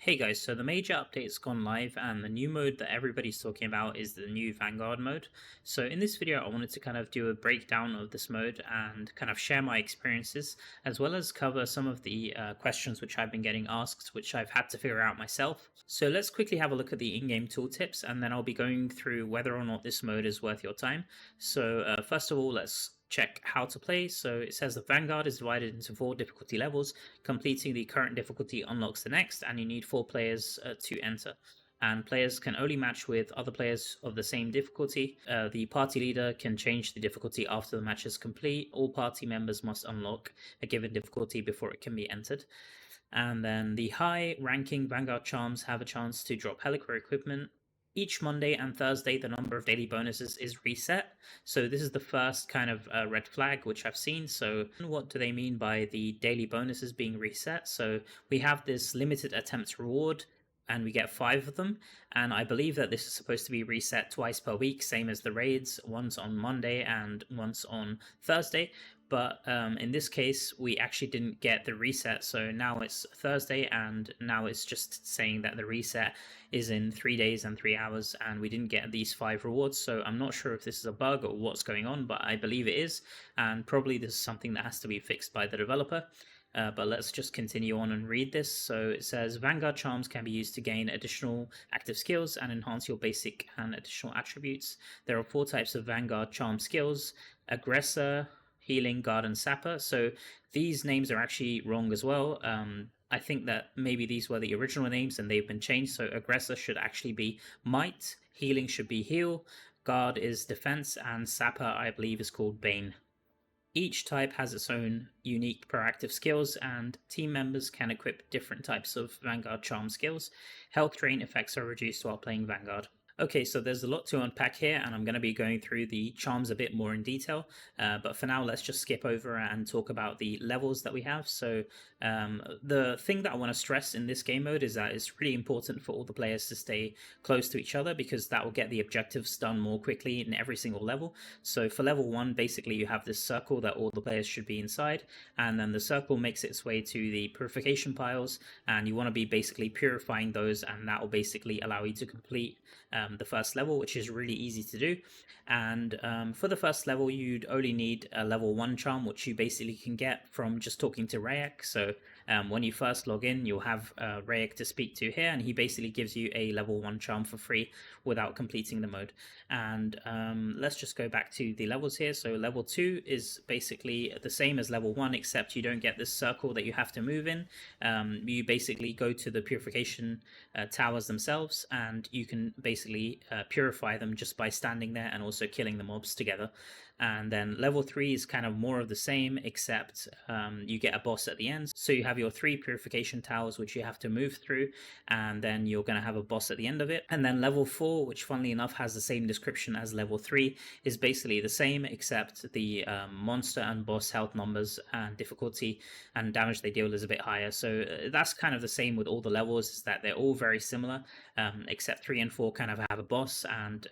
Hey guys, so the major update's gone live and the new mode that everybody's talking about is the new Vanguard mode. So in this video I wanted to kind of do a breakdown of this mode and kind of share my experiences as well as cover some of the questions which I've been getting asked, which I've had to figure out myself. So let's quickly have a look at the in-game tooltips and then I'll be going through whether or not this mode is worth your time. So first of all, let's check how to play. So it says the Vanguard is divided into 4 difficulty levels. Completing the current difficulty unlocks the next, and you need 4 players to enter. And players can only match with other players of the same difficulty. The party leader can change the difficulty after the match is complete. All party members must unlock a given difficulty before it can be entered. And then the high ranking Vanguard Charms have a chance to drop Helliquary equipment. Each Monday and Thursday, the number of daily bonuses is reset. So this is the first kind of red flag which I've seen. So what do they mean by the daily bonuses being reset? So we have this limited attempts reward and we get 5 of them, and I believe that this is supposed to be reset twice per week, same as the raids, once on Monday and once on Thursday. But in this case we actually didn't get the reset, so now it's Thursday and now it's just saying that the reset is in 3 days and 3 hours, and we didn't get these 5 rewards. So I'm not sure if this is a bug or what's going on, but I believe it is, and probably this is something that has to be fixed by the developer. But let's just continue on and read this. So it says Vanguard Charms can be used to gain additional active skills and enhance your basic and additional attributes. There are 4 types of Vanguard Charm skills: Aggressor, Healing, Guard, and Sapper. So these names are actually wrong as well. I think that maybe these were the original names and they've been changed. So Aggressor should actually be Might, Healing should be Heal, Guard is Defense, and Sapper I believe is called Bane. Each type has its own unique proactive skills, and team members can equip different types of Vanguard Charm skills. Health drain effects are reduced while playing Vanguard. Okay, so there's a lot to unpack here, and I'm going to be going through the charms a bit more in detail, but for now let's just skip over and talk about the levels that we have. So the thing that I want to stress in this game mode is that it's really important for all the players to stay close to each other, because that will get the objectives done more quickly in every single level. So for level 1, basically you have this circle that all the players should be inside, and then the circle makes its way to the purification piles, and you want to be basically purifying those, and that will basically allow you to complete the first level, which is really easy to do. And for the first level you'd only need a level 1 charm, which you basically can get from just talking to Rayek. So when you first log in, you'll have Rayek to speak to here, and he basically gives you a level 1 charm for free without completing the mode. And let's just go back to the levels here. So level 2 is basically the same as level 1, except you don't get this circle that you have to move in. You basically go to the purification towers themselves, and you can basically purify them just by standing there and also killing the mobs together. And then level 3 is kind of more of the same, except you get a boss at the end. So you have your 3 purification towers which you have to move through, and then you're going to have a boss at the end of it. And then level 4, which funnily enough has the same description as level 3, is basically the same, except the monster and boss health numbers and difficulty and damage they deal is a bit higher. So that's kind of the same with all the levels, is that they're all very similar, except 3 and 4 kind of have a boss, and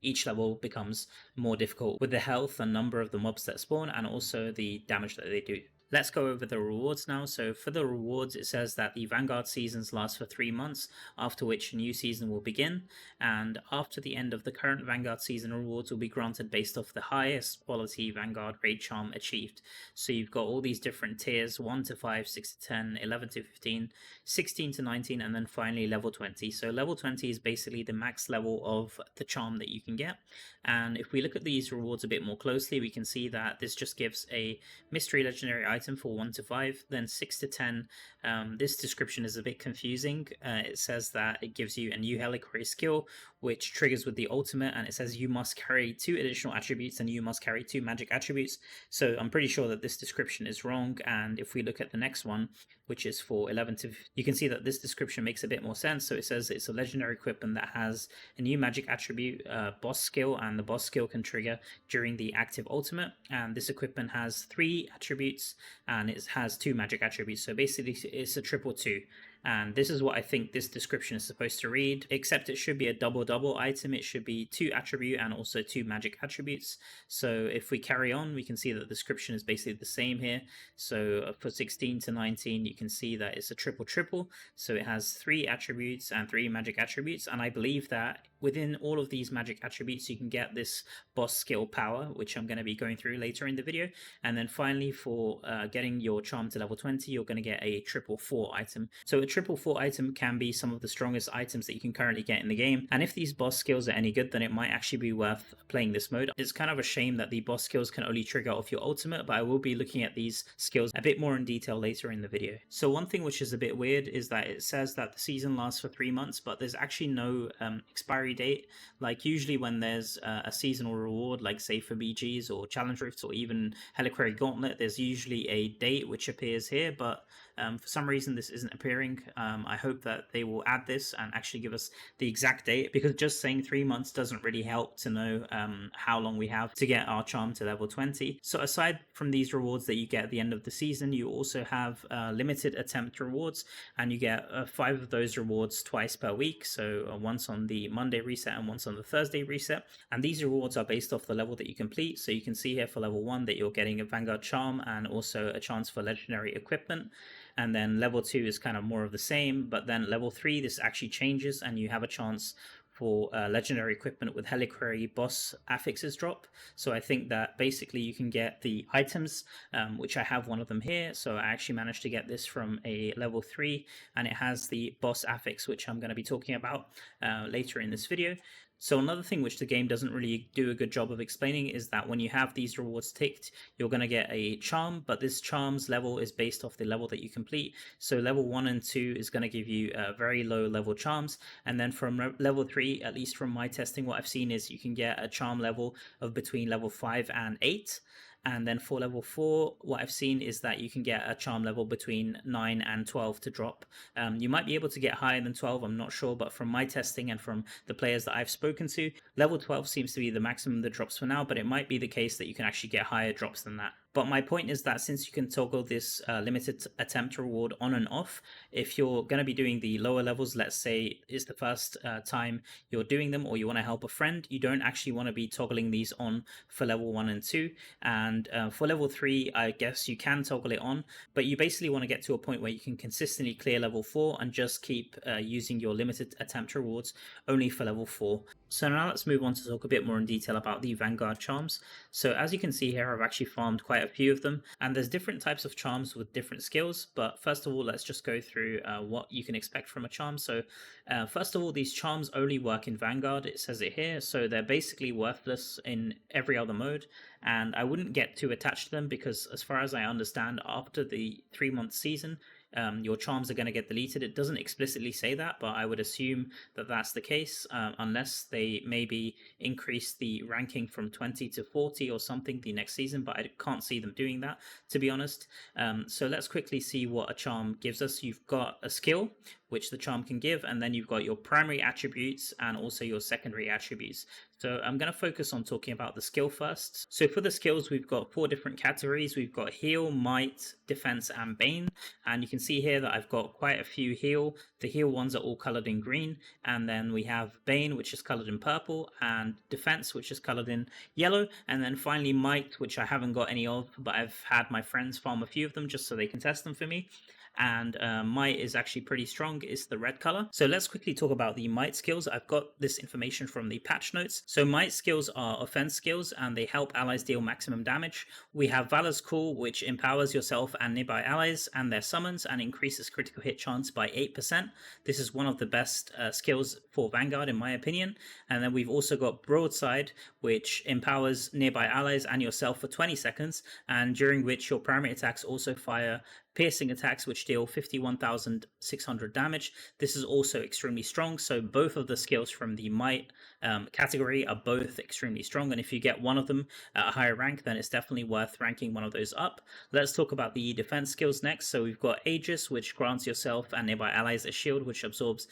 each level becomes more difficult with the health and number of the mobs that spawn, and also the damage that they do. Let's go over the rewards now. So for the rewards, it says that the Vanguard seasons last for 3 months, after which a new season will begin, and after the end of the current Vanguard season, rewards will be granted based off the highest quality Vanguard raid charm achieved. So you've got all these different tiers: 1 to 5, 6 to 10, 11 to 15, 16 to 19, and then finally level 20. So level 20 is basically the max level of the charm that you can get. And if we look at these rewards a bit more closely, we can see that this just gives a mystery legendary item for 1 to 5, then 6 to 10. This description is a bit confusing. It says that it gives you a new Helliquary skill which triggers with the ultimate, and it says you must carry 2 additional attributes and you must carry 2 magic attributes. So I'm pretty sure that this description is wrong. And if we look at the next one, which is for 11 to, you can see that this description makes a bit more sense. So it says it's a legendary equipment that has a new magic attribute, boss skill, and the boss skill can trigger during the active ultimate. And this equipment has 3 attributes and it has 2 magic attributes. So basically it's a triple 2. And this is what I think this description is supposed to read, except it should be a double item. It should be 2 attribute and also 2 magic attributes. So if we carry on, we can see that the description is basically the same here. So for 16 to 19, you can see that it's a triple. So it has 3 attributes and 3 magic attributes. And I believe that within all of these magic attributes, you can get this boss skill power, which I'm going to be going through later in the video. And then finally, for getting your charm to level 20, you're going to get a 4 item. So a 4 item can be some of the strongest items that you can currently get in the game. And if these boss skills are any good, then it might actually be worth playing this mode. It's kind of a shame that the boss skills can only trigger off your ultimate, but I will be looking at these skills a bit more in detail later in the video. So one thing which is a bit weird is that it says that the season lasts for 3 months, but there's actually no expiry date. Like usually when there's a seasonal reward, like say for BGs or challenge rifts or even Helliquary Gauntlet, there's usually a date which appears here, but for some reason this isn't appearing. I hope that they will add this and actually give us the exact date, because just saying 3 months doesn't really help to know how long we have to get our charm to level 20. So aside from these rewards that you get at the end of the season, you also have limited attempt rewards, and you get 5 of those rewards twice per week. So once on the Monday reset and once on the Thursday reset. And these rewards are based off the level that you complete. So you can see here for level 1 that you're getting a Vanguard Charm and also a chance for legendary equipment. And then level 2 is kind of more of the same, but then level 3 this actually changes and you have a chance for legendary equipment with Helliquary Boss Affixes drop. So I think that basically you can get the items, which I have one of them here. So I actually managed to get this from a level 3, and it has the Boss Affix, which I'm going to be talking about later in this video. So another thing which the game doesn't really do a good job of explaining is that when you have these rewards ticked, you're going to get a charm, but this charm's level is based off the level that you complete. So level 1 and 2 is going to give you very low level charms, and then from level 3, at least from my testing, what I've seen is you can get a charm level of between level 5 and 8. And then for level 4, what I've seen is that you can get a charm level between 9 and 12 to drop. You might be able to get higher than 12, I'm not sure, but from my testing and from the players that I've spoken to, level 12 seems to be the maximum that drops for now, but it might be the case that you can actually get higher drops than that. But my point is that since you can toggle this limited attempt reward on and off, if you're going to be doing the lower levels, let's say it's the first time you're doing them, or you want to help a friend, you don't actually want to be toggling these on for level 1 and 2. And for level 3, I guess you can toggle it on, but you basically want to get to a point where you can consistently clear level 4 and just keep using your limited attempt rewards only for level 4. So now let's move on to talk a bit more in detail about the Vanguard Charms. So as you can see here, I've actually farmed quite a few of them, and there's different types of charms with different skills. But first of all, let's just go through what you can expect from a charm. So first of all, these charms only work in Vanguard, it says it here, so they're basically worthless in every other mode, and I wouldn't get too attached to them because as far as I understand, after the 3-month season, your charms are going to get deleted. It doesn't explicitly say that, but I would assume that that's the case, unless they maybe increase the ranking from 20 to 40 or something the next season, but I can't see them doing that, to be honest. So let's quickly see what a charm gives us. You've got a skill, which the charm can give, and then you've got your primary attributes and also your secondary attributes. So I'm going to focus on talking about the skill first. So for the skills, we've got 4 different categories. We've got heal, might, defense, and bane. And you can see here that I've got quite a few heal. The heal ones are all colored in green. And then we have bane, which is colored in purple, and defense, which is colored in yellow. And then finally might, which I haven't got any of, but I've had my friends farm a few of them just so they can test them for me. And might is actually pretty strong, it's the red color. So let's quickly talk about the might skills. I've got this information from the patch notes. So might skills are offense skills and they help allies deal maximum damage. We have Valor's Call, which empowers yourself and nearby allies and their summons and increases critical hit chance by 8%. This is one of the best skills for Vanguard in my opinion. And then we've also got Broadside, which empowers nearby allies and yourself for 20 seconds, and during which your primary attacks also fire piercing attacks which deal 51,600 damage. This is also extremely strong, so both of the skills from the might category are both extremely strong, and if you get one of them at a higher rank, then it's definitely worth ranking one of those up. Let's talk about the defense skills next. So we've got Aegis, which grants yourself and nearby allies a shield which absorbs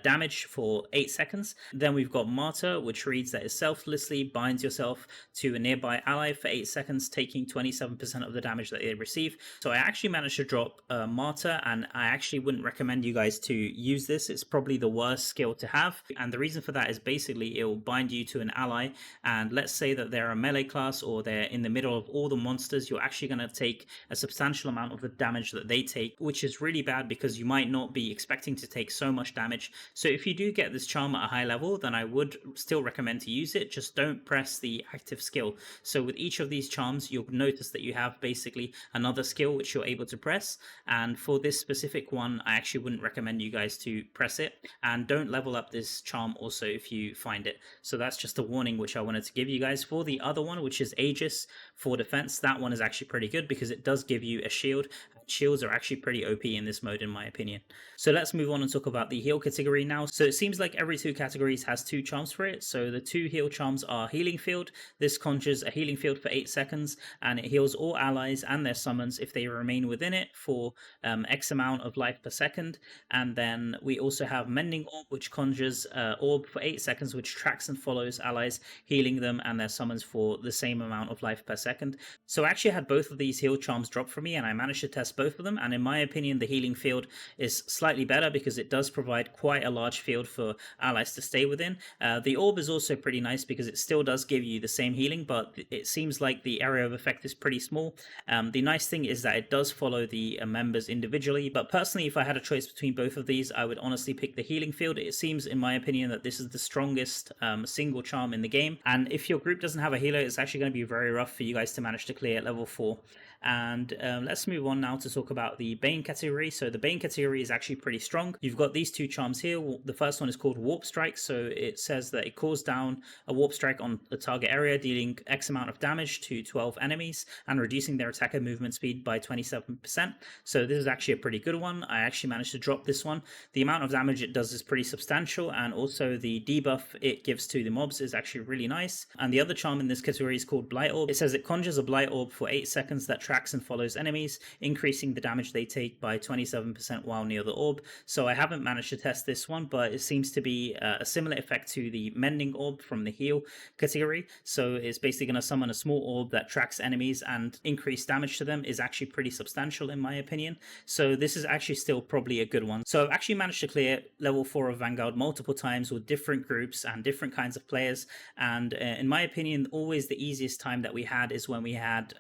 damage for 8 seconds. Then we've got Martyr, which reads that it selflessly binds yourself to a nearby ally for 8 seconds, taking 27% of the damage that they receive. So I actually managed to drop Martyr, and I actually wouldn't recommend you guys to use this. It's probably the worst skill to have, and the reason for that is basically it will bind you to an ally, and let's say that they're a melee class or they're in the middle of all the monsters, you're actually going to take a substantial amount of the damage that they take, which is really bad because you might not be expecting to take so much damage. So if you do get this charm at a high level, then I would still recommend to use it, just don't press the active skill. So with each of these charms, you'll notice that you have basically another skill which you're able to press, and for this specific one I actually wouldn't recommend you guys to press it, and don't level up this charm also if you find it. So that's just a warning which I wanted to give you guys. For the other one, which is Aegis for defense, that one is actually pretty good because it does give you a shield. Shields are actually pretty OP in this mode in my opinion. So let's move on and talk about the heal category now. So it seems like every two categories has two charms for it. So the two heal charms are Healing Field. This conjures a healing field for 8 seconds and it heals all allies and their summons if they remain within it for X amount of life per second. And then we also have Mending Orb, which conjures orb for 8 seconds, which tracks and follows allies, healing them and their summons for the same amount of life per second. So I actually had both of these heal charms drop for me and I managed to test both of them, and in my opinion the healing field is slightly better because it does provide quite a large field for allies to stay within. The orb is also pretty nice because it still does give you the same healing, but it seems like the area of effect is pretty small. The nice thing is that it does follow the members individually, but personally if I had a choice between both of these I would honestly pick the healing field. It seems in my opinion that this is the strongest single charm in the game, and if your group doesn't have a healer it's actually going to be very rough for you guys to manage to clear at level 4. And let's move on now to talk about the Bane category. So the Bane category is actually pretty strong. You've got these two charms here. The first one is called Warp Strike. So it says that it calls down a Warp Strike on the target area, dealing X amount of damage to 12 enemies and reducing their attacker movement speed by 27%. So this is actually a pretty good one. I actually managed to drop this one. The amount of damage it does is pretty substantial, and also the debuff it gives to the mobs is actually really nice. And the other charm in this category is called Blight Orb. It says it conjures a Blight Orb for 8 seconds that tracks and follows enemies, increasing the damage they take by 27% while near the orb. So I haven't managed to test this one, but it seems to be a similar effect to the Mending Orb from the heal category. So it's basically going to summon a small orb that tracks enemies and increase damage to them is actually pretty substantial in my opinion. So this is actually still probably a good one. So I've actually managed to clear level 4 of Vanguard multiple times with different groups and different kinds of players, and in my opinion always the easiest time that we had is when we had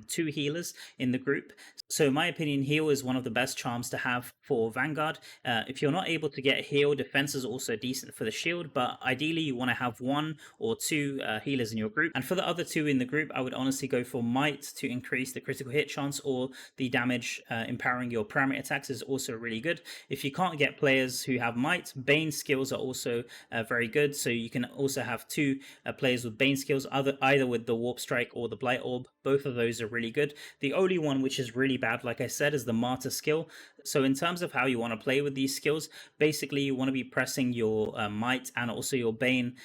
2 healers in the group. So in my opinion heal is one of the best charms to have for Vanguard. If you're not able to get heal, defense is also decent for the shield, but ideally you want to have 1 or 2 healers in your group. And for the other 2 in the group I would honestly go for Might to increase the critical hit chance, or the damage empowering your primary attacks is also really good. If you can't get players who have Might, Bane skills are also very good, so you can also have 2 players with Bane skills, either with the Warp Strike or the Blight Orb. Both of those are really good. The only one which is really bad, like I said, is the Martyr skill. So in terms of how you want to play with these skills, basically you want to be pressing your Might and also your Bane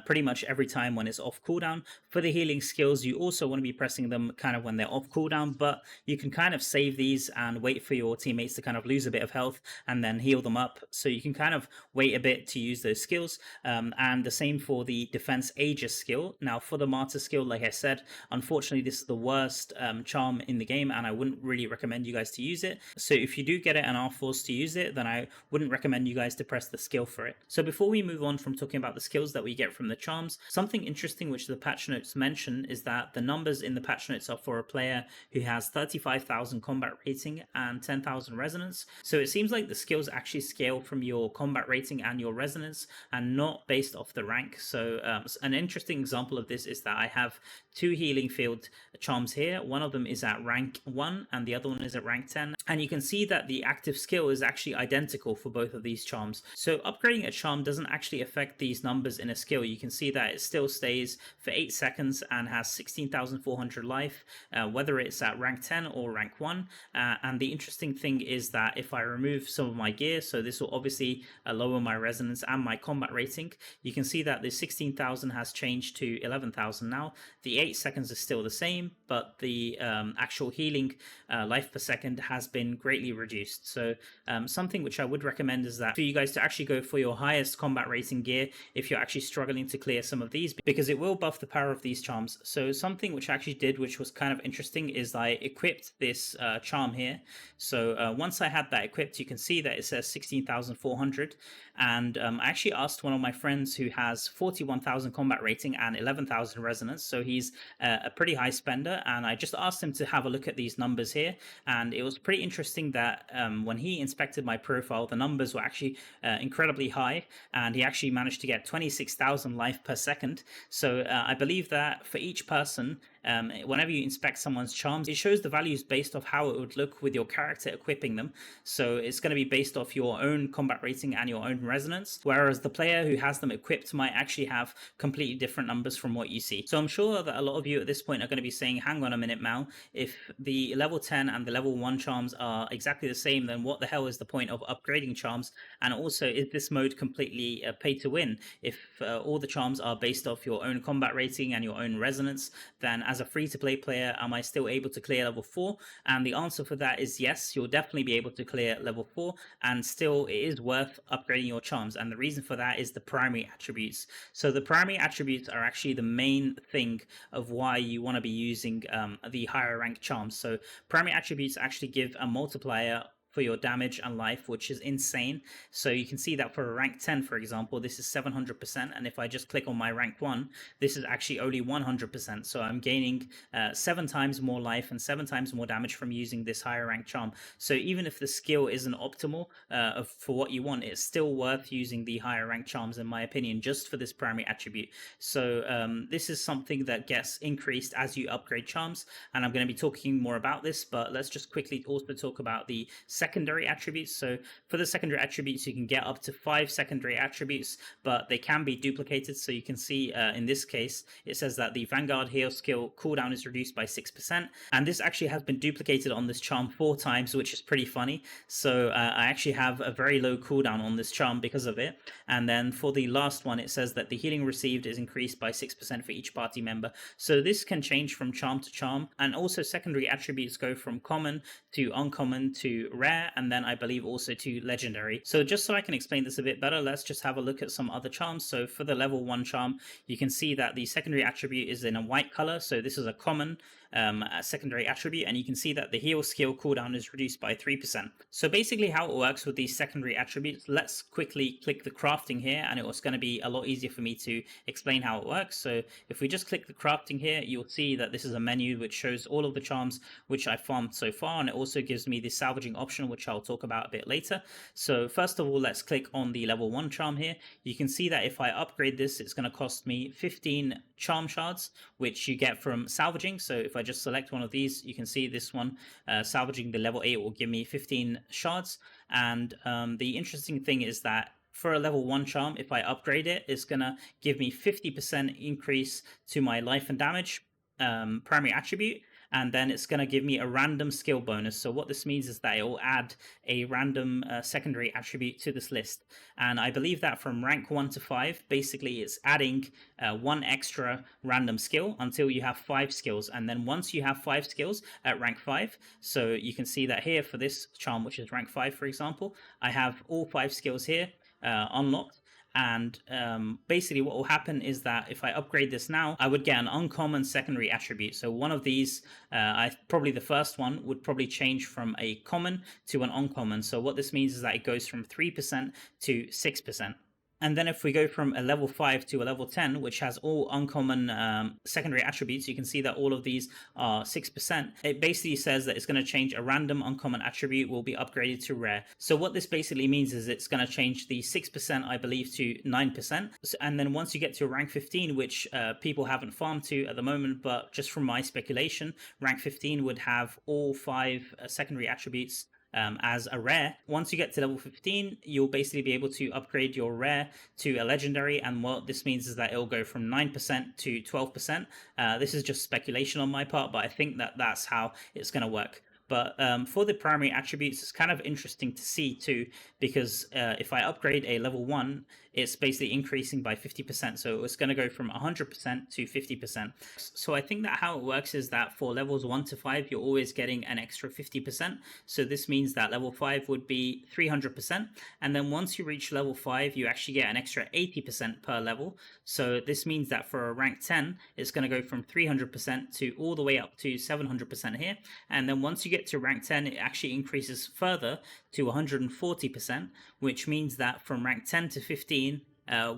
pretty much every time when it's off cooldown. For the healing skills, you also want to be pressing them kind of when they're off cooldown, but you can kind of save these and wait for your teammates to kind of lose a bit of health and then heal them up. So you can kind of wait a bit to use those skills. And the same for the defense Aegis skill. Now for the Martyr skill, like I said, unfortunately this is the worst charm in the game and I wouldn't really recommend you guys to use it. So if you do get it and are forced to use it, then I wouldn't recommend you guys to press the skill for it. So before we move on from talking about the skills that we get from the charms, something interesting which the patch notes mention is that the numbers in the patch notes are for a player who has 35,000 combat rating and 10,000 resonance. So it seems like the skills actually scale from your combat rating and your resonance and not based off the rank. So an interesting example of this is that I have 2 healing field charms here. One of them is at rank 1 and the other one is at rank 10, and you can see that the active skill is actually identical for both of these charms. So upgrading a charm doesn't actually affect these numbers in a skill. You can see that it still stays for 8 seconds and has 16,400 life, whether it's at rank 10 or rank 1. And the interesting thing is that if I remove some of my gear, so this will obviously lower my resonance and my combat rating, you can see that the 16,000 has changed to 11,000 now. The 8 seconds is still the same, but the actual healing life per second has been greatly reduced. reduced. So something which I would recommend is that for you guys to actually go for your highest combat rating gear if you're actually struggling to clear some of these, because it will buff the power of these charms. So something which I actually did, which was kind of interesting, is I equipped this charm here. So once I had that equipped, you can see that it says 16,400. And I actually asked one of my friends who has 41,000 combat rating and 11,000 resonance. So he's a pretty high spender. And I just asked him to have a look at these numbers here. And it was pretty interesting that when he inspected my profile, the numbers were actually incredibly high. And he actually managed to get 26,000 life per second. So I believe that for each person, whenever you inspect someone's charms, it shows the values based off how it would look with your character equipping them. So it's going to be based off your own combat rating and your own resonance, whereas the player who has them equipped might actually have completely different numbers from what you see. So I'm sure that a lot of you at this point are going to be saying, hang on a minute, Mal, if the level 10 and the level 1 charms are exactly the same, then what the hell is the point of upgrading charms? And also, is this mode completely pay to win? If all the charms are based off your own combat rating and your own resonance, then as a free-to-play player, am I still able to clear level 4? And the answer for that is yes, you'll definitely be able to clear level 4, and still it is worth upgrading your charms. And the reason for that is the primary attributes. So the primary attributes are actually the main thing of why you want to be using the higher rank charms. So primary attributes actually give a multiplier for your damage and life, which is insane. So you can see that for a rank 10, for example, this is 700%. And if I just click on my rank 1, this is actually only 100%. So I'm gaining 7 times more life and 7 times more damage from using this higher rank charm. So even if the skill isn't optimal for what you want, it's still worth using the higher rank charms, in my opinion, just for this primary attribute. So this is something that gets increased as you upgrade charms. And I'm going to be talking more about this, but let's just quickly also talk about the secondary attributes. So for the secondary attributes, you can get up to 5 secondary attributes, but they can be duplicated. So you can see in this case, it says that the Vanguard heal skill cooldown is reduced by 6%. And this actually has been duplicated on this charm 4 times, which is pretty funny. So I actually have a very low cooldown on this charm because of it. And then for the last one, it says that the healing received is increased by 6% for each party member. So this can change from charm to charm. And also secondary attributes go from common to uncommon to rare, and then I believe also to legendary. So just so I can explain this a bit better, let's just have a look at some other charms. So for the level 1 charm, you can see that the secondary attribute is in a white color. So this is a common secondary attribute, and you can see that the heal skill cooldown is reduced by 3%. So basically how it works with these secondary attributes, let's quickly click the crafting here, and it was going to be a lot easier for me to explain how it works. So if we just click the crafting here, you'll see that this is a menu which shows all of the charms which I farmed so far, and it also gives me the salvaging option, which I'll talk about a bit later. So first of all, let's click on the level 1 charm here. You can see that if I upgrade this, it's going to cost me 15 charm shards, which you get from salvaging. So if I just select one of these, you can see this one, salvaging the level 8 will give me 15 shards. And the interesting thing is that for a level 1 charm, if I upgrade it, it's going to give me 50% increase to my life and damage primary attribute. And then it's going to give me a random skill bonus. So what this means is that it will add a random secondary attribute to this list. And I believe that from rank 1 to 5, basically it's adding 1 extra random skill until you have 5 skills. And then once you have 5 skills at rank 5, so you can see that here for this charm, which is rank 5, for example, I have all 5 skills here unlocked. And basically what will happen is that if I upgrade this now, I would get an uncommon secondary attribute. So one of these, probably the first one, would probably change from a common to an uncommon. So what this means is that it goes from 3% to 6%. And then if we go from a level 5 to a level 10, which has all uncommon secondary attributes, you can see that all of these are 6%. It basically says that it's going to change a random uncommon attribute will be upgraded to rare. So what this basically means is it's going to change the 6%, I believe, to 9%. And then once you get to rank 15, which people haven't farmed to at the moment, but just from my speculation, rank 15 would have all 5 secondary attributes as a rare. Once you get to level 15, you'll basically be able to upgrade your rare to a legendary, and what this means is that it'll go from 9% to 12%. This is just speculation on my part, but I think that that's how it's going to work. But for the primary attributes, it's kind of interesting to see too, because if I upgrade a level 1, it's basically increasing by 50%. So it's going to go from 100% to 50%. So I think that how it works is that for levels 1 to 5, you're always getting an extra 50%. So this means that level 5 would be 300%. And then once you reach level 5, you actually get an extra 80% per level. So this means that for a rank 10, it's going to go from 300% to all the way up to 700% here. And then once you get to rank 10, it actually increases further to 140%, which means that from rank 10 to 15,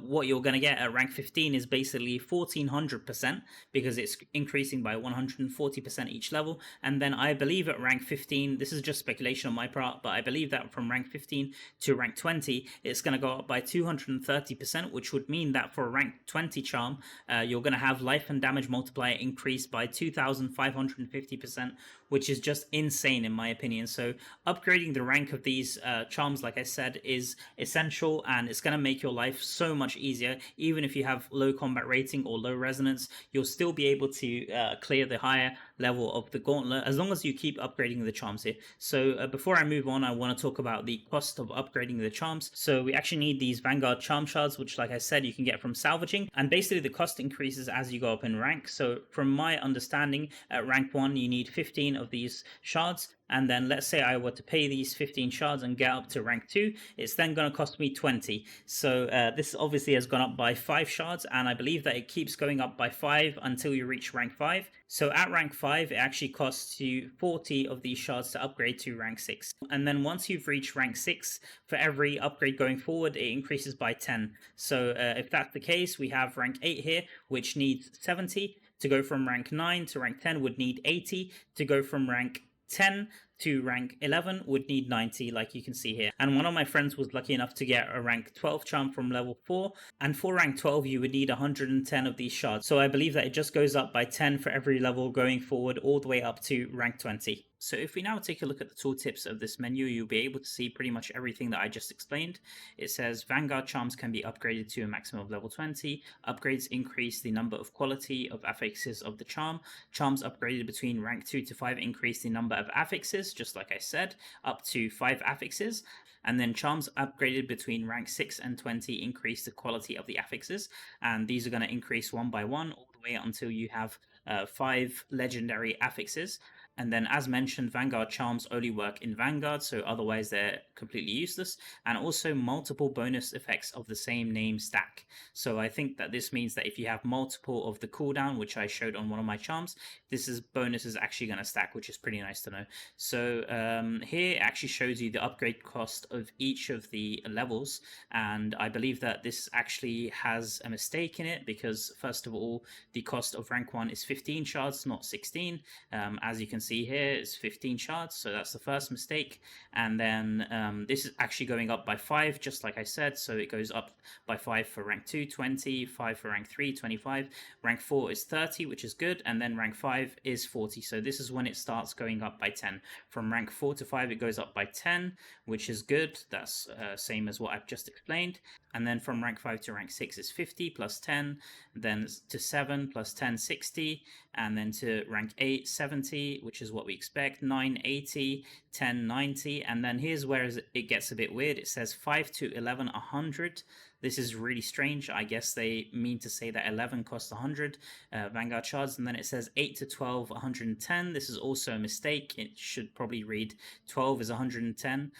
what you're going to get at rank 15 is basically 1400% because it's increasing by 140% each level. And then I believe at rank 15, this is just speculation on my part, but I believe that from rank 15 to rank 20, it's going to go up by 230%, which would mean that for a rank 20 charm, you're going to have life and damage multiplier increase by 2550%, which is just insane in my opinion. So upgrading the rank of these charms, like I said, is essential, and it's going to make your life so much easier. Even if you have low combat rating or low resonance, you'll still be able to clear the higher level of the gauntlet as long as you keep upgrading the charms here. So before I move on, I want to talk about the cost of upgrading the charms. So we actually need these Vanguard Charm shards, which like I said, you can get from salvaging, and basically the cost increases as you go up in rank. So from my understanding, at rank 1 you need 15 of these shards, and then let's say I were to pay these 15 shards and get up to rank 2, it's then going to cost me 20. So this obviously has gone up by 5 shards, and I believe that it keeps going up by 5 until you reach rank 5. So at rank 5, it actually costs you 40 of these shards to upgrade to rank 6. And then once you've reached rank 6, for every upgrade going forward, it increases by 10. So if that's the case, we have rank 8 here, which needs 70. To go from rank 9 to rank 10 would need 80. To go from rank 10 to rank 11 would need 90, like you can see here. And one of my friends was lucky enough to get a rank 12 charm from level 4, and for rank 12 you would need 110 of these shards. So I believe that it just goes up by 10 for every level going forward all the way up to rank 20. So if we now take a look at the tooltips of this menu, you'll be able to see pretty much everything that I just explained. It says Vanguard Charms can be upgraded to a maximum of level 20. Upgrades increase the number of quality of affixes of the charm. Charms upgraded between rank 2 to 5 increase the number of affixes, just like I said, up to 5 affixes. And then charms upgraded between rank 6 and 20 increase the quality of the affixes. And these are going to increase one by one all the way until you have 5 legendary affixes. And then, as mentioned, Vanguard Charms only work in Vanguard, so otherwise they're completely useless. And also multiple bonus effects of the same name stack. So I think that this means that if you have multiple of the cooldown, which I showed on one of my charms, bonus is actually going to stack, which is pretty nice to know. So here it actually shows you the upgrade cost of each of the levels. And I believe that this actually has a mistake in it because, first of all, the cost of rank 1 is 15 shards, not 16. As you can see here, it's 15 shards, so that's the first mistake. And then this is actually going up by 5, just like I said. So it goes up by 5 for rank 2, 20, 5 for rank 3, 25. Rank 4 is 30, which is good, and then rank 5 is 40. So this is when it starts going up by 10. From rank 4 to 5, it goes up by 10, which is good. That's same as what I've just explained. And then from rank 5 to rank 6 is 50 plus 10, then to 7 plus 10, 60, and then to rank 8, 70, which is what we expect, 9, 80, 10, 90, and then here's where it gets a bit weird. It says 5 to 11, 100. This is really strange. I guess they mean to say that 11 costs 100 Vanguard shards, and then it says 8 to 12, 110. This is also a mistake. It should probably read 12 is 110,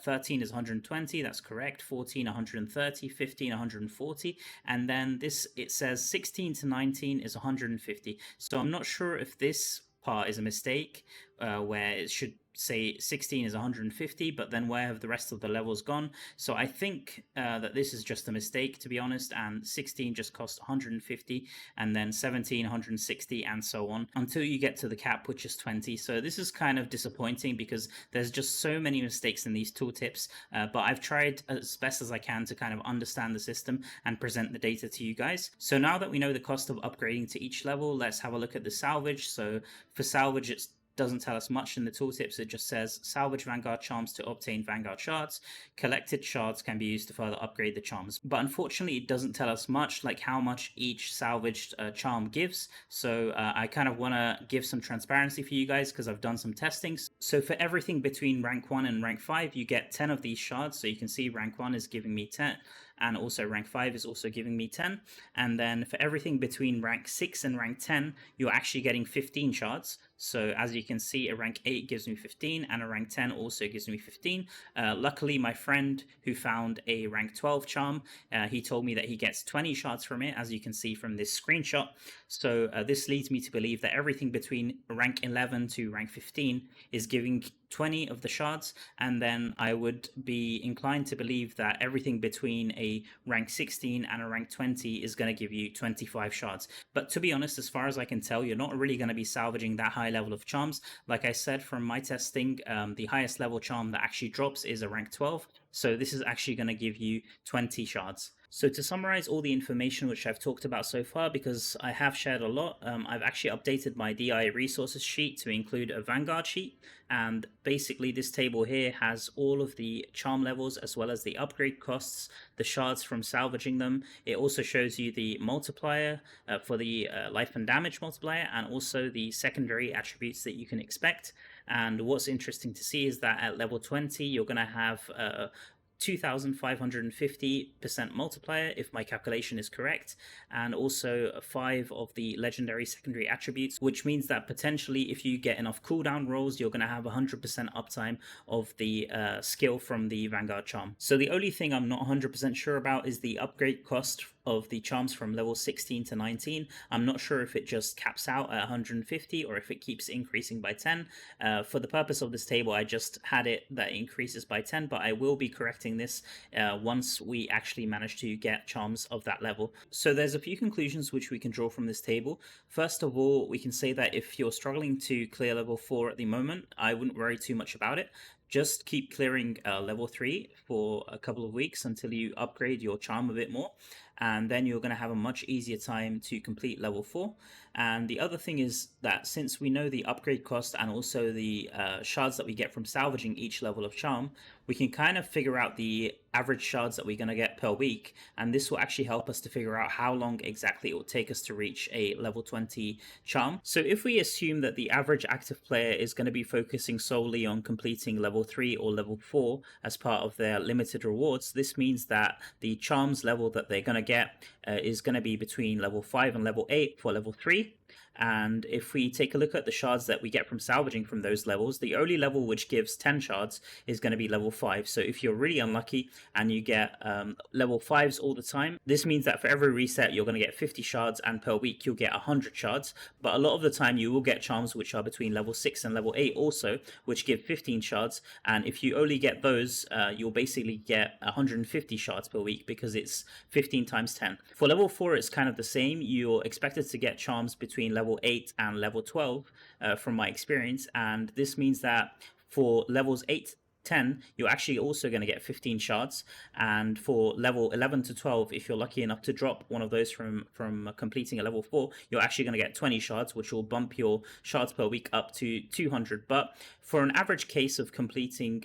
13 is 120. That's correct. 14, 130, 15, 140, and then it says 16 to 19 is 150. So I'm not sure if this part is a mistake, where it should say 16 is 150, but then where have the rest of the levels gone? So I think that this is just a mistake, to be honest, and 16 just costs 150, and then 17 160, and so on until you get to the cap, which is 20. So this is kind of disappointing because there's just so many mistakes in these tooltips, but I've tried as best as I can to kind of understand the system and present the data to you guys. So now that we know the cost of upgrading to each level, let's have a look at the salvage. So for salvage, it doesn't tell us much in the tooltips. It just says salvage Vanguard Charms to obtain Vanguard shards. Collected shards can be used to further upgrade the charms. But unfortunately, it doesn't tell us much, like how much each salvaged charm gives. So I kind of want to give some transparency for you guys because I've done some testing. So for everything between rank 1 and rank 5, you get 10 of these shards. So you can see rank 1 is giving me 10. and also rank 5 is also giving me 10. And then for everything between rank 6 and rank 10, you're actually getting 15 shards. So as you can see, a rank 8 gives me 15, and a rank 10 also gives me 15. Luckily, my friend who found a rank 12 charm, he told me that he gets 20 shards from it, as you can see from this screenshot. So this leads me to believe that everything between rank 11 to rank 15 is giving 20 of the shards, and then I would be inclined to believe that everything between a rank 16 and a rank 20 is going to give you 25 shards. But to be honest, as far as I can tell, you're not really going to be salvaging that high level of charms. Like I said, from my testing, the highest level charm that actually drops is a rank 12, so this is actually going to give you 20 shards. So to summarize all the information which I've talked about so far, because I have shared a lot, I've actually updated my DI resources sheet to include a Vanguard sheet, and basically this table here has all of the charm levels as well as the upgrade costs, the shards from salvaging them. It also shows you the multiplier for the life and damage multiplier, and also the secondary attributes that you can expect. And what's interesting to see is that at level 20 you're going to have 2,550% multiplier, if my calculation is correct, and also 5 of the legendary secondary attributes, which means that potentially if you get enough cooldown rolls, you're going to have 100% uptime of the skill from the Vanguard charm. So the only thing I'm not 100% sure about is the upgrade cost of the charms from level 16 to 19. I'm not sure if it just caps out at 150 or if it keeps increasing by 10. For the purpose of this table, I just had it that it increases by 10, but I will be correcting this once we actually manage to get charms of that level. So there's a few conclusions which we can draw from this table. First of all, we can say that if you're struggling to clear level 4 at the moment, I wouldn't worry too much about it. Just keep clearing level 3 for a couple of weeks until you upgrade your charm a bit more, and then you're going to have a much easier time to complete level 4. And the other thing is that since we know the upgrade cost and also the shards that we get from salvaging each level of charm, we can kind of figure out the average shards that we're going to get per week, and this will actually help us to figure out how long exactly it will take us to reach a level 20 charm. So if we assume that the average active player is going to be focusing solely on completing level 3 or level 4 as part of their limited rewards, this means that the charms level that they're going to get is going to be between level 5 and level 8 for level 3. And if we take a look at the shards that we get from salvaging from those levels, the only level which gives 10 shards is going to be level 5. So if you're really unlucky and you get level 5s all the time, this means that for every reset you're going to get 50 shards, and per week you'll get 100 shards. But a lot of the time you will get charms which are between level 6 and level 8 also, which give 15 shards, and if you only get those, you'll basically get 150 shards per week because it's 15 times 10. For level 4 it's kind of the same. You're expected to get charms between level 8 and level 12 from my experience, and this means that for levels 8 10 you're actually also going to get 15 shards, and for level 11 to 12, if you're lucky enough to drop one of those from completing a level 4, you're actually going to get 20 shards, which will bump your shards per week up to 200. But for an average case of completing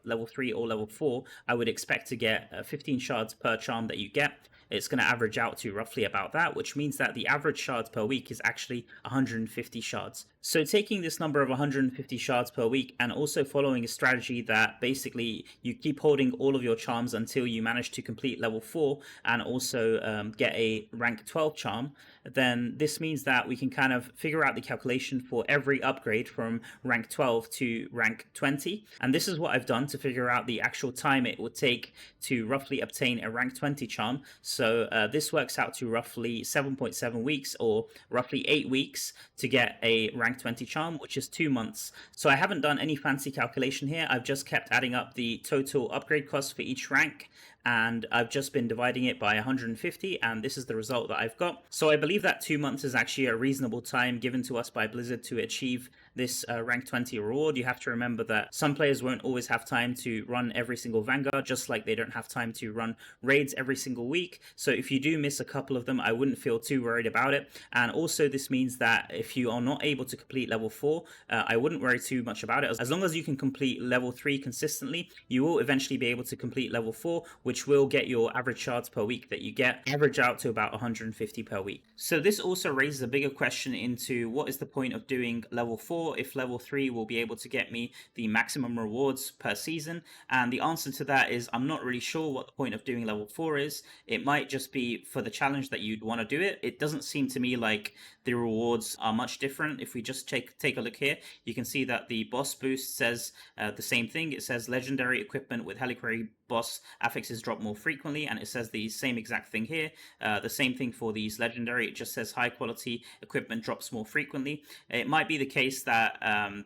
level 3 or level 4, I would expect to get 15 shards per charm that you get. It's going to average out to roughly about that, which means that the average shards per week is actually 150 shards. So taking this number of 150 shards per week and also following a strategy that basically you keep holding all of your charms until you manage to complete level 4 and also get a rank 12 charm, then this means that we can kind of figure out the calculation for every upgrade from rank 12 to rank 20. And this is what I've done to figure out the actual time it would take to roughly obtain a rank 20 charm. So this works out to roughly 7.7 weeks, or roughly 8 weeks to get a rank 20 charm, which is 2 months. So I haven't done any fancy calculation here. I've just kept adding up the total upgrade cost for each rank, and I've just been dividing it by 150, and this is the result that I've got. So I believe that 2 months is actually a reasonable time given to us by Blizzard to achieve this rank 20 reward. You have to remember that some players won't always have time to run every single Vanguard, just like they don't have time to run raids every single week. So if you do miss a couple of them, I wouldn't feel too worried about it. And also this means that if you are not able to complete level 4, I wouldn't worry too much about it. As long as you can complete level 3 consistently, you will eventually be able to complete level 4, which will get your average shards per week that you get average out to about 150 per week. So this also raises a bigger question into what is the point of doing level 4 4 if level 3 will be able to get me the maximum rewards per season. And the answer to that is I'm not really sure what the point of doing level 4 is. It might just be for the challenge that you'd want to do it. It doesn't seem to me like the rewards are much different. If we just take a look here, you can see that the boss boost says the same thing. It says legendary equipment with Helliquary Boss affixes drop more frequently, and it says the same exact thing here. The same thing for these legendary. It just says high quality equipment drops more frequently. It might be the case that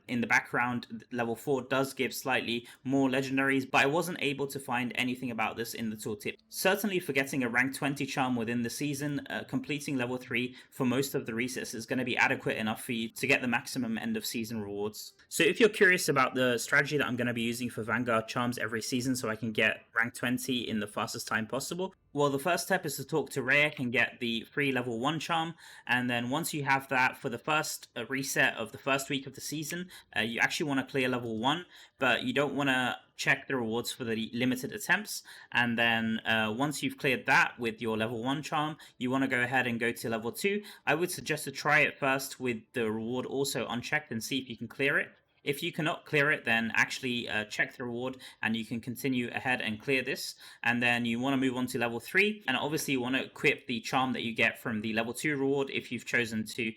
in the background level 4 does give slightly more legendaries, but I wasn't able to find anything about this in the tooltip. Certainly for getting a rank 20 charm within the season, completing level 3 for most of the resets is going to be adequate enough for you to get the maximum end of season rewards. So if you're curious about the strategy that I'm going to be using for Vanguard Charms every season so I can get rank 20 in the fastest time possible, well, the first step is to talk to Rhea and get the free level 1 charm, and then once you have that, for the first reset of the first week of the season, you actually want to clear level 1, but you don't want to check the rewards for the limited attempts. And then once you've cleared that with your level 1 charm, you want to go ahead and go to level 2. I would suggest to try it first with the reward also unchecked and see if you can clear it. If you cannot clear it, then actually check the reward and you can continue ahead and clear this. And then you want to move on to level 3. And obviously you want to equip the charm that you get from the level 2 reward if you've chosen to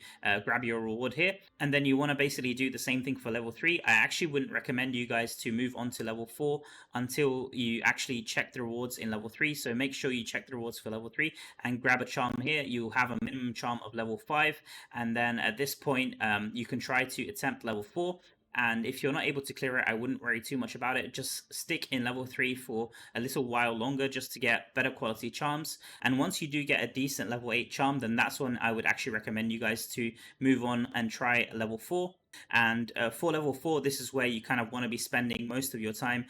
grab your reward here. And then you want to basically do the same thing for level 3. I actually wouldn't recommend you guys to move on to level 4 until you actually check the rewards in level 3. So make sure you check the rewards for level 3 and grab a charm here. You'll have a minimum charm of level 5. And then at this point, you can try to attempt level 4. And if you're not able to clear it, I wouldn't worry too much about it. Just stick in level 3 for a little while longer just to get better quality charms. And once you do get a decent level 8 charm, then that's when I would actually recommend you guys to move on and try level 4. And for level 4, this is where you kind of want to be spending most of your time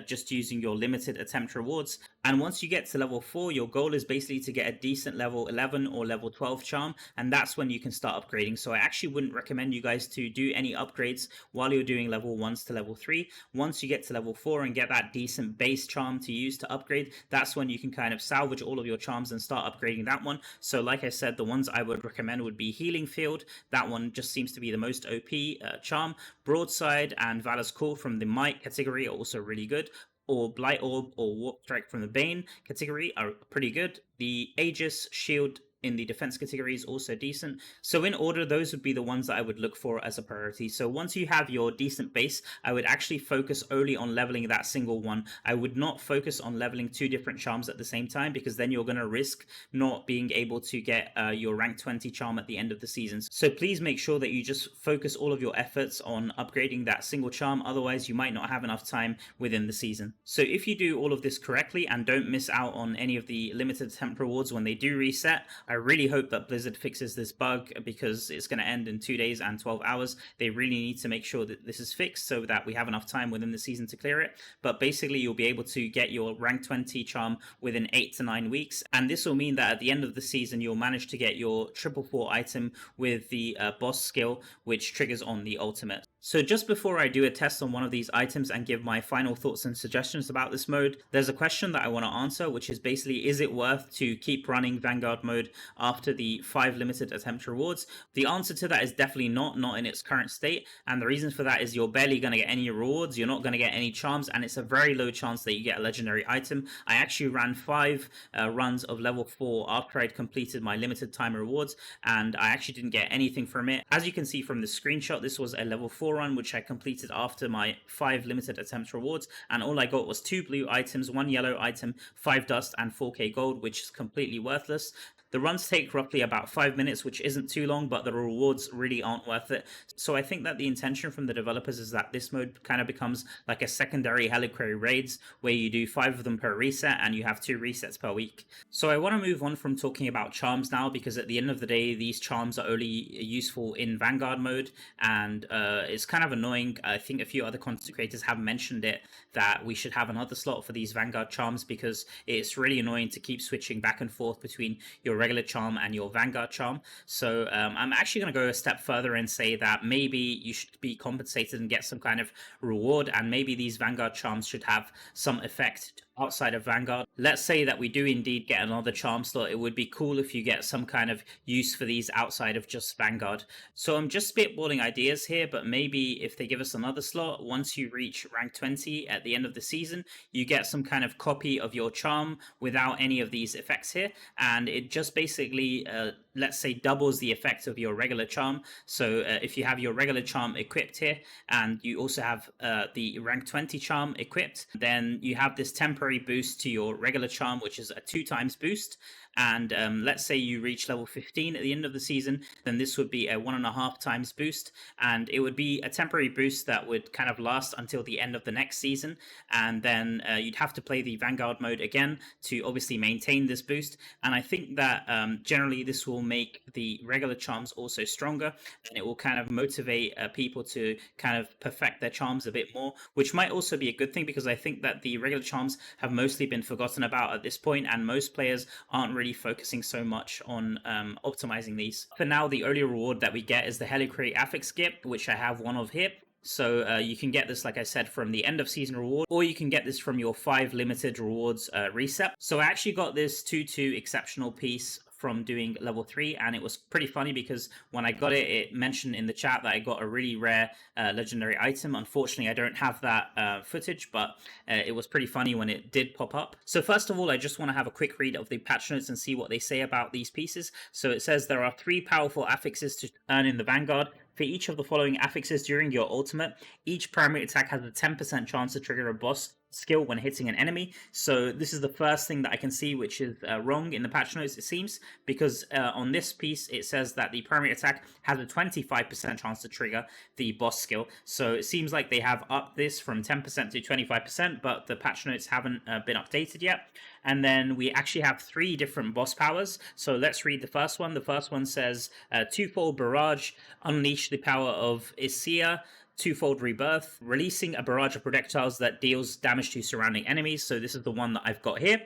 just using your limited attempt rewards. And once you get to level 4, your goal is basically to get a decent level 11 or level 12 charm, and that's when you can start upgrading. So I actually wouldn't recommend you guys to do any upgrades while you're doing level 1s to level 3. Once you get to level 4 and get that decent base charm to use to upgrade, that's when you can kind of salvage all of your charms and start upgrading that one. So like I said, the ones I would recommend would be Healing Field. That one just seems to be the most OP charm. Broadside and Valor's Call from the Might category are also really good. Or Blight Orb or Warp Strike from the Bane category are pretty good. The Aegis Shield in the defense category is also decent. So in order, those would be the ones that I would look for as a priority. So once you have your decent base, I would actually focus only on leveling that single one. I would not focus on leveling 2 different charms at the same time, because then you're going to risk not being able to get your rank 20 charm at the end of the season. So please make sure that you just focus all of your efforts on upgrading that single charm. Otherwise, you might not have enough time within the season. So if you do all of this correctly and don't miss out on any of the limited attempt rewards when they do reset, I really hope that Blizzard fixes this bug, because it's going to end in 2 days and 12 hours. They really need to make sure that this is fixed so that we have enough time within the season to clear it. But basically, you'll be able to get your rank 20 charm within 8 to 9 weeks. And this will mean that at the end of the season, you'll manage to get your 444 item with the boss skill, which triggers on the ultimate. So just before I do a test on one of these items and give my final thoughts and suggestions about this mode, there's a question that I want to answer, which is basically, is it worth to keep running Vanguard mode after the 5 limited attempt rewards? The answer to that is definitely not in its current state. And the reason for that is you're barely going to get any rewards, you're not going to get any charms, and it's a very low chance that you get a legendary item. I actually ran 5 runs of level 4 after I'd completed my limited time rewards, and I actually didn't get anything from it. As you can see from the screenshot, this was a level 4 run, which I completed after my 5 limited attempt rewards, and all I got was 2 blue items, 1 yellow item, 5 dust, and 4k gold, which is completely worthless. The runs take roughly about 5 minutes, which isn't too long, but the rewards really aren't worth it. So I think that the intention from the developers is that this mode kind of becomes like a secondary Helliquary raids, where you do 5 of them per reset and you have 2 resets per week. So I want to move on from talking about charms now, because at the end of the day, these charms are only useful in Vanguard mode, and it's kind of annoying. I think a few other content creators have mentioned it, that we should have another slot for these Vanguard charms, because it's really annoying to keep switching back and forth between your regular charm and your Vanguard charm. So I'm actually going to go a step further and say that maybe you should be compensated and get some kind of reward, and maybe these Vanguard charms should have some effect outside of Vanguard. Let's say that we do indeed get another charm slot. It would be cool if you get some kind of use for these outside of just Vanguard. So I'm just spitballing ideas here, but maybe if they give us another slot, once you reach rank 20 at the end of the season, you get some kind of copy of your charm without any of these effects here. And it just basically, let's say, doubles the effect of your regular charm. So if you have your regular charm equipped here, and you also have the rank 20 charm equipped, then you have this temporary boost to your regular charm, which is a 2x boost. And let's say you reach level 15 at the end of the season, then this would be a 1.5x boost, and it would be a temporary boost that would kind of last until the end of the next season. And then you'd have to play the Vanguard mode again to obviously maintain this boost. And I think that generally this will make the regular charms also stronger, and it will kind of motivate people to kind of perfect their charms a bit more, which might also be a good thing, because I think that the regular charms have mostly been forgotten about at this point, and most players aren't really focusing so much on optimizing these. For now, the only reward that we get is the Helliquary Affix gift, which I have one of here. So you can get this, like I said, from the end of season reward, or you can get this from your 5 limited rewards reset. So I actually got this 2-2 exceptional piece from doing level 3, and it was pretty funny because when I got it, it mentioned in the chat that I got a really rare legendary item. Unfortunately, I don't have that footage, but it was pretty funny when it did pop up. So first of all, I just want to have a quick read of the patch notes and see what they say about these pieces. So it says there are 3 powerful affixes to earn in the Vanguard. For each of the following affixes during your ultimate, each primary attack has a 10% chance to trigger a boss skill when hitting an enemy. So this is the first thing that I can see which is wrong in the patch notes, it seems, because on this piece it says that the primary attack has a 25% chance to trigger the boss skill. So it seems like they have upped this from 10% to 25%, but the patch notes haven't been updated yet. And then we actually have 3 different boss powers. So let's read the first one. The first one says twofold barrage, unleash the power of Isia, twofold rebirth, releasing a barrage of projectiles that deals damage to surrounding enemies. So this is the one that I've got here.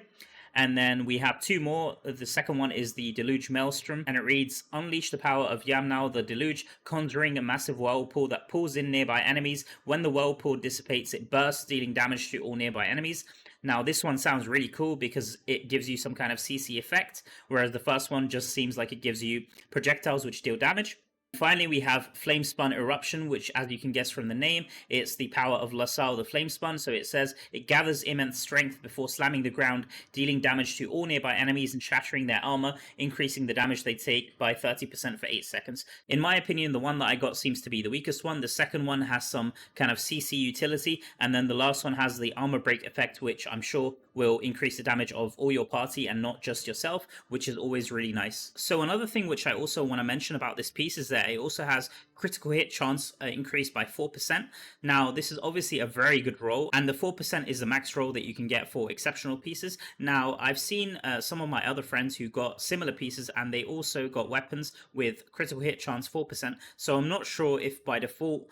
And then we have 2 more. The second one is the Deluge Maelstrom, and it reads, unleash the power of Yamnau the Deluge, conjuring a massive whirlpool that pulls in nearby enemies. When the whirlpool dissipates, it bursts, dealing damage to all nearby enemies. Now, this one sounds really cool because it gives you some kind of CC effect, whereas the first one just seems like it gives you projectiles which deal damage. Finally, we have Flamespun Eruption, which, as you can guess from the name, it's the power of LaSalle the Flamespun. So it says it gathers immense strength before slamming the ground, dealing damage to all nearby enemies and shattering their armor, increasing the damage they take by 30% for 8 seconds. In my opinion, the one that I got seems to be the weakest one. The second one has some kind of CC utility, and then the last one has the armor break effect, which I'm sure will increase the damage of all your party and not just yourself, which is always really nice. So another thing which I also want to mention about this piece is that it also has critical hit chance increased by 4%. Now, this is obviously a very good roll, and the 4% is the max roll that you can get for exceptional pieces. Now, I've seen some of my other friends who got similar pieces, and they also got weapons with critical hit chance 4%. So I'm not sure if by default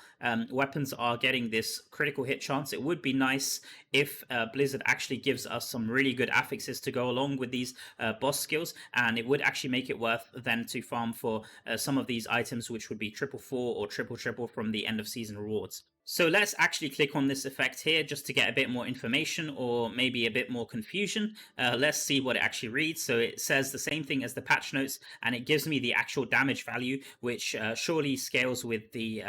weapons are getting this critical hit chance. It would be nice if Blizzard actually gives us some really good affixes to go along with these boss skills, and it would actually make it worth then to farm for some of these items, which would be 444 or 333 from the end of season rewards. So let's actually click on this effect here just to get a bit more information, or maybe a bit more confusion. Let's see what it actually reads. So it says the same thing as the patch notes, and it gives me the actual damage value, which surely scales with the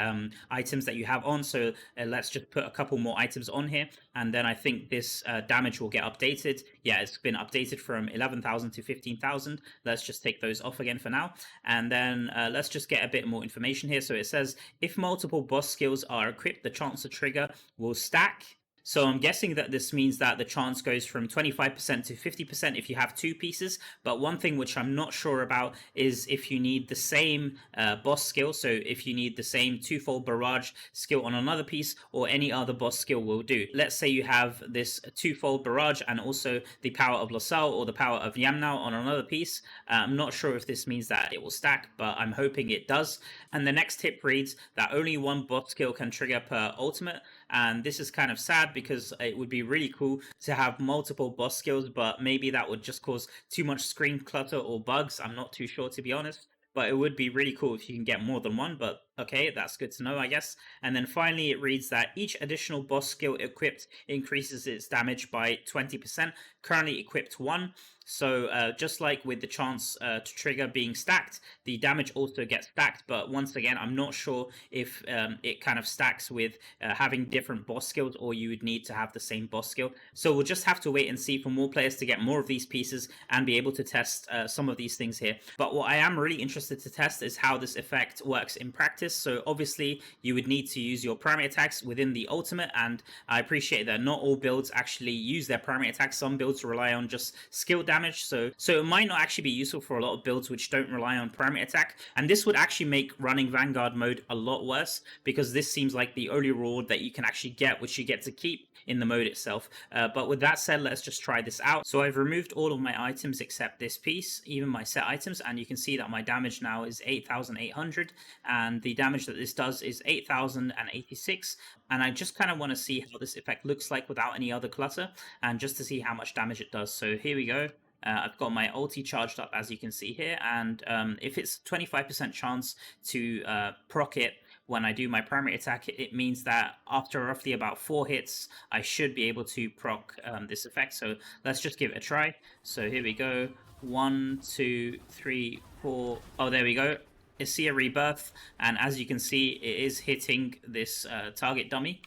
items that you have on. So let's just put a couple more items on here, and then I think this damage will get updated. Yeah, it's been updated from 11,000 to 15,000. Let's just take those off again for now. And then let's just get a bit more information here. So it says, if multiple boss skills are equipped, the chance to trigger will stack. So I'm guessing that this means that the chance goes from 25% to 50% if you have 2 pieces. But one thing which I'm not sure about is if you need the same boss skill. So if you need the same twofold barrage skill on another piece, or any other boss skill will do. Let's say you have this twofold barrage and also the power of LaSalle or the power of Yamnau on another piece. I'm not sure if this means that it will stack, but I'm hoping it does. And the next tip reads that only 1 boss skill can trigger per ultimate. And this is kind of sad because it would be really cool to have multiple boss skills, but maybe that would just cause too much screen clutter or bugs. I'm not too sure, to be honest, but it would be really cool if you can get more than 1. But Okay, that's good to know, I guess. And then finally, it reads that each additional boss skill equipped increases its damage by 20%, currently equipped 1. So just like with the chance to trigger being stacked, the damage also gets stacked. But once again, I'm not sure if it kind of stacks with having different boss skills, or you would need to have the same boss skill. So we'll just have to wait and see for more players to get more of these pieces and be able to test some of these things here. But what I am really interested to test is how this effect works in practice. So obviously you would need to use your primary attacks within the ultimate, and I appreciate that not all builds actually use their primary attacks. Some builds rely on just skill damage, so it might not actually be useful for a lot of builds which don't rely on primary attack, and this would actually make running Vanguard mode a lot worse, because this seems like the only reward that you can actually get, which you get to keep in the mode itself. But with that said, let's just try this out. So I've removed all of my items except this piece, even my set items, and you can see that my damage now is 8,800, and the damage that this does is 8,086. And I just kind of want to see how this effect looks like without any other clutter, and just to see how much damage it does. So here we go. I've got my ulti charged up, as you can see here, and if it's 25% chance to proc it when I do my primary attack, it means that after roughly about 4 hits, I should be able to proc this effect. So let's just give it a try. So here we go. 1, 2, 3, 4. Oh, there we go. Isia Rebirth, and as you can see, it is hitting this target dummy.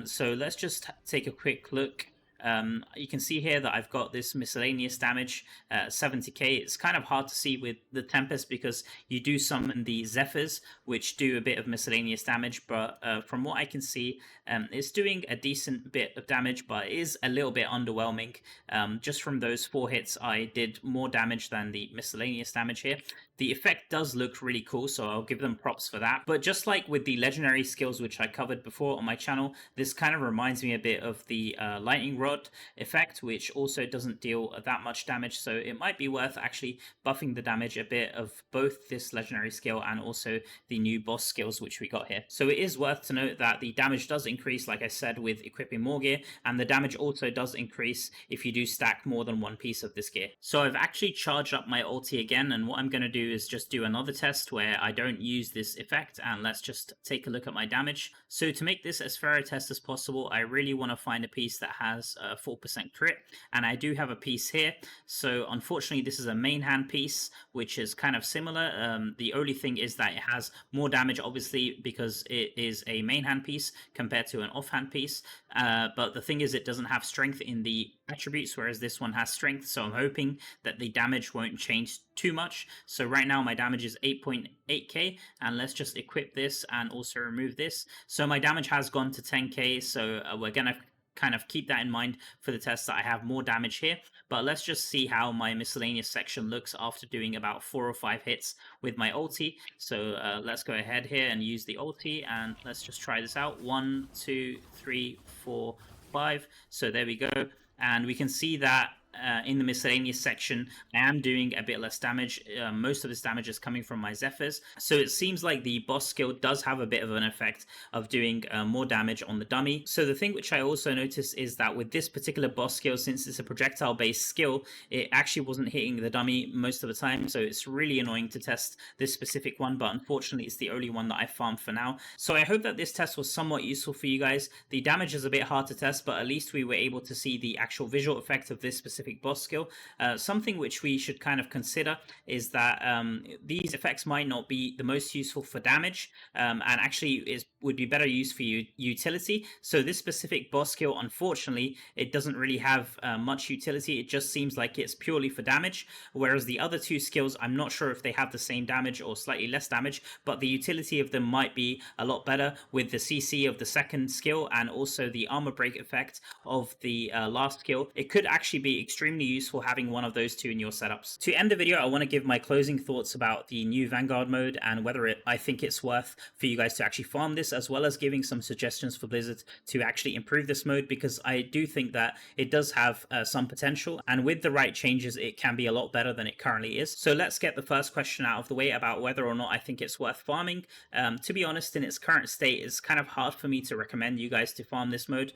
So let's just take a quick look. You can see here that I've got this miscellaneous damage, 70k. It's kind of hard to see with the Tempest because you do summon the Zephyrs, which do a bit of miscellaneous damage, but from what I can see, it's doing a decent bit of damage, but it is a little bit underwhelming. Just from those 4 hits, I did more damage than the miscellaneous damage here. The effect does look really cool, so I'll give them props for that. But just like with the legendary skills, which I covered before on my channel, this kind of reminds me a bit of the Lightning Rod effect, which also doesn't deal that much damage. So it might be worth actually buffing the damage a bit of both this legendary skill and also the new boss skills, which we got here. So it is worth to note that the damage does increase, like I said, with equipping more gear, and the damage also does increase if you do stack more than one piece of this gear. So I've actually charged up my ulti again, and what I'm going to do is just do another test where I don't use this effect, and let's just take a look at my damage. So to make this as fair a test as possible, I really want to find a piece that has a 4% crit, and I do have a piece here. So unfortunately this is a main hand piece, which is kind of similar. The only thing is that it has more damage, obviously, because it is a main hand piece compared to an offhand piece. But the thing is, it doesn't have strength in the attributes, whereas this one has strength, so I'm hoping that the damage won't change too much. So right now my damage is 8.8k, and let's just equip this and also remove this. So my damage has gone to 10k, so we're gonna kind of keep that in mind for the test that I have more damage here. But let's just see how my miscellaneous section looks after doing about 4 or 5 hits with my ulti. So let's go ahead here and use the ulti, and let's just try this out. 1, 2, 3, 4, 5. So there we go, and we can see that in the miscellaneous section I am doing a bit less damage. Most of this damage is coming from my Zephyrs, so it seems like the boss skill does have a bit of an effect of doing more damage on the dummy. So the thing which I also noticed is that with this particular boss skill, since it's a projectile based skill, it actually wasn't hitting the dummy most of the time, so it's really annoying to test this specific one, but unfortunately it's the only one that I farmed for now. So I hope that this test was somewhat useful for you guys. The damage is a bit hard to test, but at least we were able to see the actual visual effect of this specific boss skill. Something which we should kind of consider is that these effects might not be the most useful for damage, and actually would be better used for utility. So this specific boss skill, unfortunately, it doesn't really have much utility. It just seems like it's purely for damage, whereas the other 2 skills, I'm not sure if they have the same damage or slightly less damage, but the utility of them might be a lot better with the CC of the second skill and also the armor break effect of the last skill. It could actually be extremely useful having one of those 2 in your setups. To end the video, I want to give my closing thoughts about the new Vanguard mode and whether I think it's worth for you guys to actually farm this, as well as giving some suggestions for Blizzard to actually improve this mode, because I do think that it does have some potential, and with the right changes it can be a lot better than it currently is. So let's get the first question out of the way about whether or not I think it's worth farming. To be honest, in its current state, it's kind of hard for me to recommend you guys to farm this mode.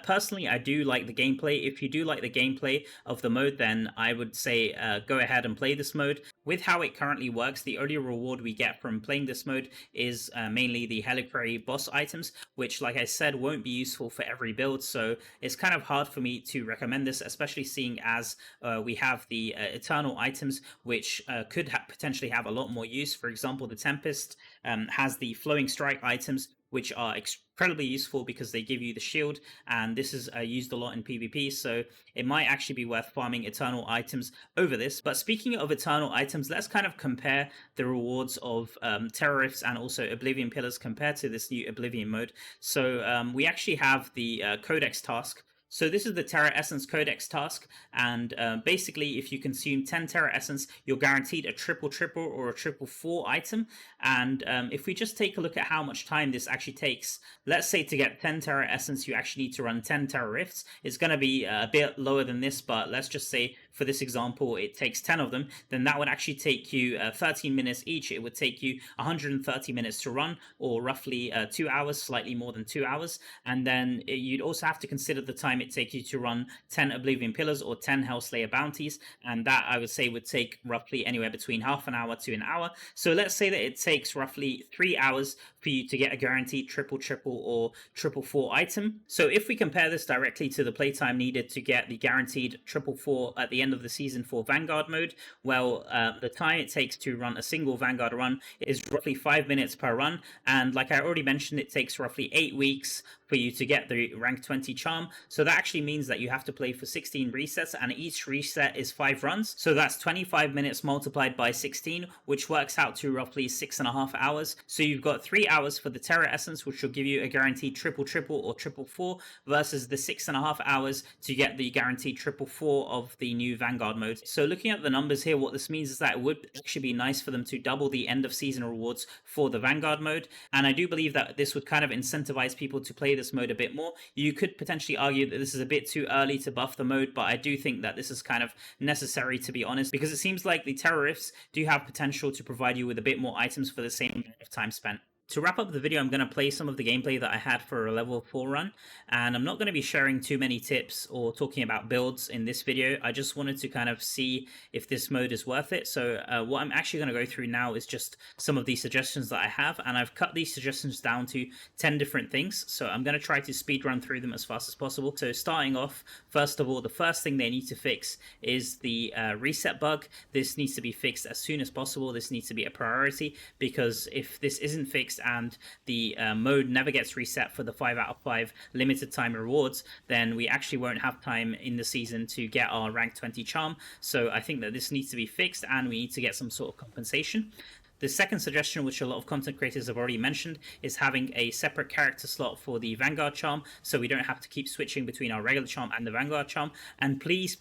Personally, I do like the gameplay. If you do like the gameplay, of the mode, then I would say go ahead and play this mode. With how it currently works, the only reward we get from playing this mode is mainly the Helliquary Boss items, which, like I said, won't be useful for every build, so it's kind of hard for me to recommend this, especially seeing as we have the Eternal items, which could potentially have a lot more use. For example, the Tempest has the Flowing Strike items, which are incredibly useful because they give you the shield, and this is used a lot in PvP, so it might actually be worth farming Eternal items over this. But speaking of Eternal items, let's kind of compare the rewards of Terror Rifts and also Oblivion Pillars compared to this new Oblivion mode. So we actually have the Codex task. So this is the Terra Essence Codex task, and basically if you consume 10 Terra Essence, you're guaranteed a triple or a triple 4 item. And if we just take a look at how much time this actually takes, let's say to get 10 Terra Essence, you actually need to run 10 Terra Rifts. It's going to be a bit lower than this, but let's just say for this example, it takes 10 of them, then that would actually take you 13 minutes each. It would take you 130 minutes to run, or roughly 2 hours, slightly more than 2 hours. And then you'd also have to consider the time it takes you to run 10 Oblivion Pillars or 10 Hellslayer bounties, and that I would say would take roughly anywhere between half an hour to an hour. So let's say that it takes roughly 3 hours for you to get a guaranteed triple or triple 4 item. So if we compare this directly to the playtime needed to get the guaranteed triple 4 at the end of the season for Vanguard mode, well, the time it takes to run a single Vanguard run is roughly 5 minutes per run, and like I already mentioned, it takes roughly 8 weeks for you to get the rank 20 charm. So that actually means that you have to play for 16 resets, and each reset is 5 runs. So that's 25 minutes multiplied by 16, which works out to roughly 6.5 hours. So you've got 3 hours for the Terra Essence, which will give you a guaranteed triple or triple 4, versus the 6.5 hours to get the guaranteed triple 4 of the new Vanguard mode. So looking at the numbers here, what this means is that it would actually be nice for them to double the end of season rewards for the Vanguard mode. And I do believe that this would kind of incentivize people to play this mode a bit more. You could potentially argue that this is a bit too early to buff the mode, but I do think that this is kind of necessary, to be honest, because it seems like the Terror Rifts do have potential to provide you with a bit more items for the same amount of time spent. To wrap up the video, I'm going to play some of the gameplay that I had for a level 4 run, and I'm not going to be sharing too many tips or talking about builds in this video. I just wanted to kind of see if this mode is worth it. So what I'm actually going to go through now is just some of the suggestions that I have, and I've cut these suggestions down to 10 different things. So I'm going to try to speed run through them as fast as possible. So starting off, first of all, the first thing they need to fix is the reset bug. This needs to be fixed as soon as possible. This needs to be a priority, because if this isn't fixed and the mode never gets reset for the 5 out of 5 limited time rewards, then we actually won't have time in the season to get our rank 20 charm. So I think that this needs to be fixed, and we need to get some sort of compensation. The second suggestion, which a lot of content creators have already mentioned, is having a separate character slot for the Vanguard Charm, so we don't have to keep switching between our regular charm and the Vanguard Charm. And please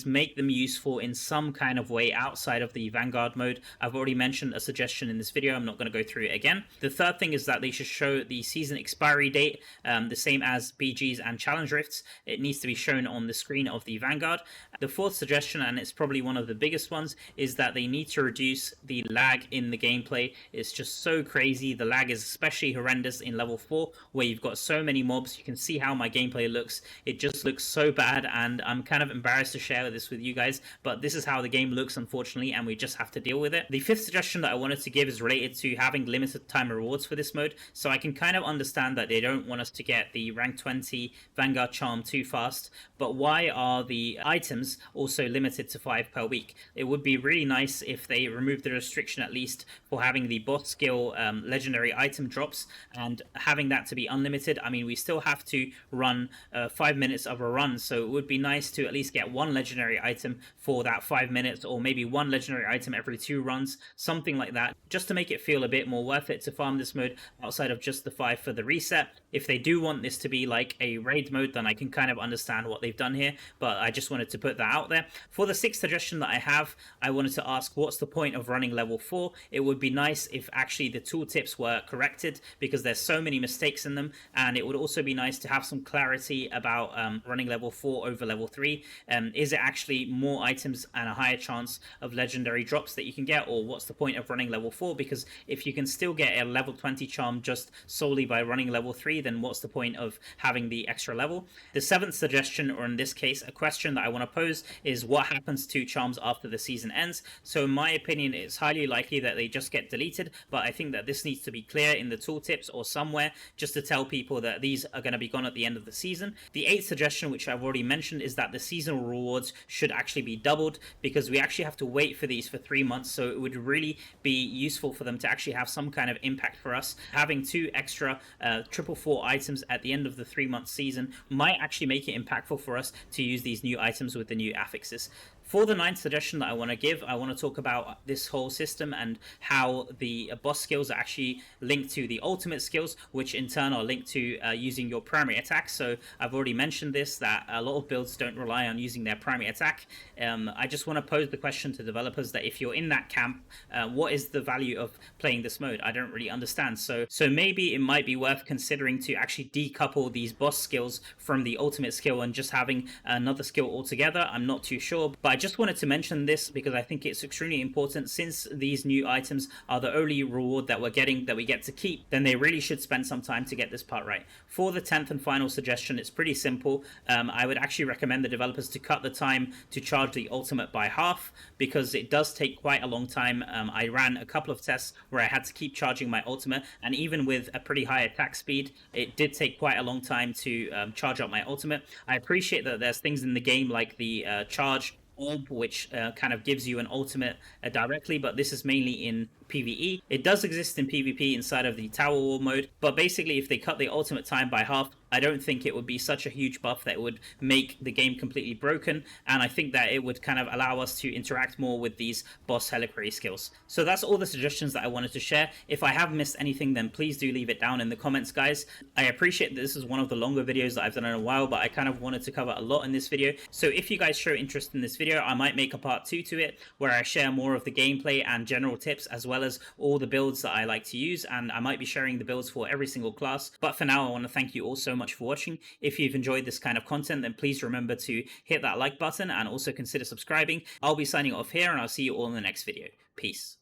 make them useful in some kind of way outside of the Vanguard mode. I've already mentioned a suggestion in this video. I'm not going to go through it again. The third thing is that they should show the season expiry date, the same as BGs and Challenge Rifts. It needs to be shown on the screen of the Vanguard. The fourth suggestion, and it's probably one of the biggest ones, is that they need to reduce the lag in the gameplay. It's just so crazy. The lag is especially horrendous in level 4, where you've got so many mobs. You can see how my gameplay looks. It just looks so bad, and I'm kind of embarrassed to share this with you guys, but this is how the game looks, unfortunately, and we just have to deal with it. The fifth suggestion that I wanted to give is related to having limited time rewards for this mode. So I can kind of understand that they don't want us to get the rank 20 Vanguard Charm too fast, but why are the items also limited to 5 per week? It would be really nice if they removed the restriction at least for having the boss skill legendary item drops, and having that to be unlimited. I mean, we still have to run 5 minutes of a run, so it would be nice to at least get one legendary item for that 5 minutes, or maybe one legendary item every 2 runs, something like that, just to make it feel a bit more worth it to farm this mode outside of just the 5 for the reset. If they do want this to be like a raid mode, then I can kind of understand what they've done here, but I just wanted to put that out there. For the sixth suggestion that I have, I wanted to ask, what's the point of running level 4 it would be nice if actually the tooltips were corrected, because there's so many mistakes in them. And it would also be nice to have some clarity about running level 4 over level 3. Is it actually more items and a higher chance of legendary drops that you can get, or what's the point of running level 4? Because if you can still get a level 20 charm just solely by running level 3, then what's the point of having the extra level? The seventh suggestion, or in this case a question that I want to pose, is what happens to charms after the season ends. So in my opinion, it's highly likely that they just get deleted, but I think that this needs to be clear in the tooltips or somewhere, just to tell people that these are going to be gone at the end of the season. The eighth suggestion, which I've already mentioned, is that the seasonal rewards should actually be doubled, because we actually have to wait for these for 3 months, so it would really be useful for them to actually have some kind of impact for us. Having 2 extra 444 items at the end of the 3-month season might actually make it impactful for us to use these new items with the new affixes. For the ninth suggestion that I want to give, I want to talk about this whole system and how the boss skills are actually linked to the ultimate skills, which in turn are linked to using your primary attack. So I've already mentioned this, that a lot of builds don't rely on using their primary attack. I just want to pose the question to developers that if you're in that camp, what is the value of playing this mode? I don't really understand. So maybe it might be worth considering to actually decouple these boss skills from the ultimate skill and just having another skill altogether. I'm not too sure, but I just wanted to mention this because I think it's extremely important. Since these new items are the only reward that we're getting, that we get to keep, then they really should spend some time to get this part right. For the 10th and final suggestion, it's pretty simple. I would actually recommend the developers to cut the time to charge the ultimate by half, because it does take quite a long time. I ran a couple of tests where I had to keep charging my ultimate, and even with a pretty high attack speed, it did take quite a long time to charge up my ultimate. I appreciate that there's things in the game like the charge orb, which kind of gives you an ultimate directly, but this is mainly in PvE. It does exist in PvP inside of the Tower War mode, but basically if they cut the ultimate time by half, I don't think it would be such a huge buff that it would make the game completely broken, and I think that it would kind of allow us to interact more with these boss Helliquary skills. So that's all the suggestions that I wanted to share. If I have missed anything, then please do leave it down in the comments, guys. I appreciate that this is one of the longer videos that I've done in a while, but I kind of wanted to cover a lot in this video. So if you guys show interest in this video, I might make a part 2 to it, where I share more of the gameplay and general tips, as well as all the builds that I like to use, and I might be sharing the builds for every single class. But for now, I want to thank you all so much for watching. If you've enjoyed this kind of content, then please remember to hit that like button and also consider subscribing. I'll be signing off here, and I'll see you all in the next video. Peace.